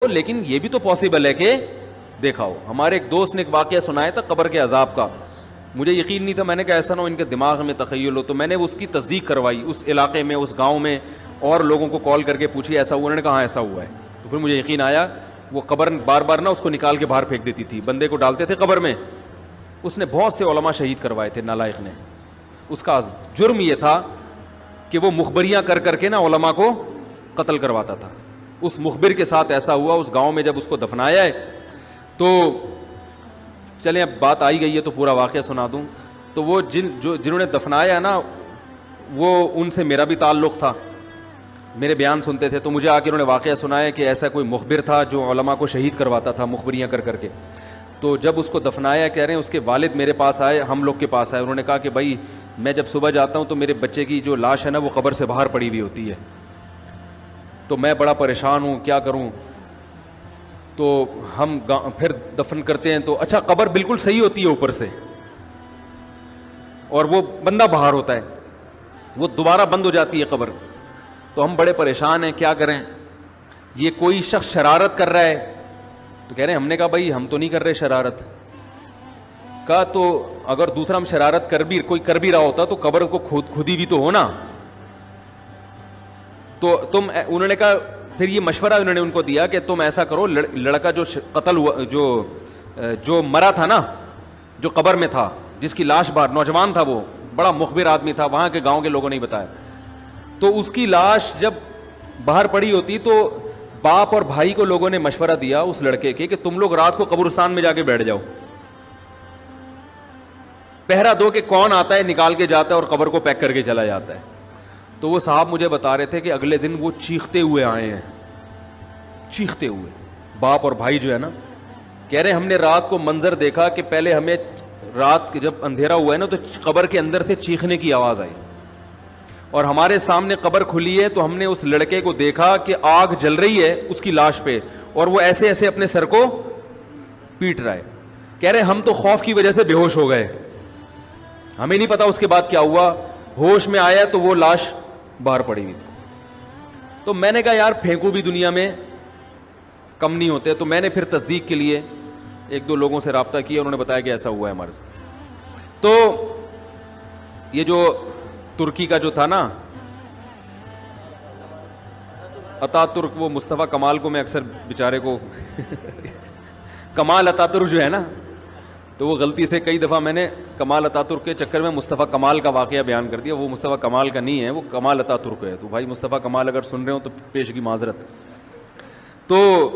لیکن یہ بھی تو پاسبل ہے کہ دیکھا ہو. ہمارے ایک دوست نے ایک واقعہ سنایا تھا قبر کے عذاب کا, مجھے یقین نہیں تھا, میں نے کہا ایسا نہ ہو ان کے دماغ میں تخیل ہو, تو میں نے اس کی تصدیق کروائی اس علاقے میں, اس گاؤں میں, اور لوگوں کو کال کر کے پوچھی ایسا ہوا, انہوں نے کہا ہاں ایسا ہوا ہے. تو پھر مجھے یقین آیا. وہ قبر بار بار نا اس کو نکال کے باہر پھینک دیتی تھی, بندے کو ڈالتے تھے قبر میں. اس نے بہت سے علماء شہید کروائے تھے نالائق نے. اس کا جرم یہ تھا کہ وہ مخبریاں کر کر کے نا علماء کو قتل کرواتا تھا. اس مخبر کے ساتھ ایسا ہوا اس گاؤں میں. جب اس کو دفنایا ہے تو چلیں اب بات آئی گئی ہے تو پورا واقعہ سنا دوں. تو وہ جنہوں نے دفنایا نا, وہ ان سے میرا بھی تعلق تھا, میرے بیان سنتے تھے. تو مجھے آ کے انہوں نے واقعہ سنایا کہ ایسا کوئی مخبر تھا جو علماء کو شہید کرواتا تھا مخبریاں کر کر کے. تو جب اس کو دفنایا, کہہ رہے ہیں اس کے والد میرے پاس آئے, ہم لوگ کے پاس آئے. انہوں نے کہا کہ بھائی میں جب صبح جاتا ہوں تو میرے بچے کی جو لاش ہے نا وہ قبر سے باہر پڑی ہوئی ہوتی ہے, تو میں بڑا پریشان ہوں, کیا کروں. تو ہم پھر دفن کرتے ہیں تو اچھا قبر بالکل صحیح ہوتی ہے اوپر سے, اور وہ بندہ باہر ہوتا ہے, وہ دوبارہ بند ہو جاتی ہے قبر. تو ہم بڑے پریشان ہیں, کیا کریں, یہ کوئی شخص شرارت کر رہا ہے. تو کہہ رہے ہیں, ہم نے کہا بھائی ہم تو نہیں کر رہے شرارت. کہا تو اگر دوسرا ہم شرارت کوئی کر بھی رہا ہوتا تو قبر کو خود ہی بھی تو ہونا. تو انہوں نے کہا, پھر یہ مشورہ انہوں نے ان کو دیا کہ تم ایسا کرو, لڑکا جو قتل ہوا, جو مرا تھا نا, جو قبر میں تھا, جس کی لاش باہر, نوجوان تھا, وہ بڑا مخبر آدمی تھا, وہاں کے گاؤں کے لوگوں نے بتایا. تو اس کی لاش جب باہر پڑی ہوتی تو باپ اور بھائی کو لوگوں نے مشورہ دیا اس لڑکے کے کہ تم لوگ رات کو قبرستان میں جا کے بیٹھ جاؤ, پہرا دو کہ کون آتا ہے نکال کے جاتا ہے اور قبر کو پیک کر کے چلا جاتا ہے. تو وہ صاحب مجھے بتا رہے تھے کہ اگلے دن وہ چیختے ہوئے آئے ہیں, چیختے ہوئے, باپ اور بھائی جو ہے نا. کہہ رہے ہم نے رات کو منظر دیکھا کہ پہلے ہمیں رات جب اندھیرا ہوا ہے نا تو قبر کے اندر سے چیخنے کی آواز آئی, اور ہمارے سامنے قبر کھلی ہے تو ہم نے اس لڑکے کو دیکھا کہ آگ جل رہی ہے اس کی لاش پہ, اور وہ ایسے ایسے اپنے سر کو پیٹ رہا ہے. کہہ رہے ہم تو خوف کی وجہ سے بے ہوش ہو گئے, ہمیں نہیں پتا اس کے بعد کیا ہوا. ہوش میں آیا تو وہ لاش باہر پڑی ہوئی. تو میں نے کہا یار پھینکو بھی دنیا میں کم نہیں ہوتے. تو میں نے پھر تصدیق کے لیے ایک دو لوگوں سے رابطہ کیا, انہوں نے بتایا کہ ایسا ہوا ہے ہمارے ساتھ. تو یہ جو ترکی کا جو تھا نا اتا ترک, وہ مصطفیٰ کمال کو میں اکثر بیچارے کو کمال اتا ترک جو ہے نا, تو وہ غلطی سے کئی دفعہ میں نے کمال اتا ترک کے چکر میں مصطفیٰ کمال کا واقعہ بیان کر دیا. وہ مصطفیٰ کمال کا نہیں ہے, وہ کمال اتا ترک ہے. تو بھائی مصطفیٰ کمال اگر سن رہے ہو تو پیشگی معذرت. تو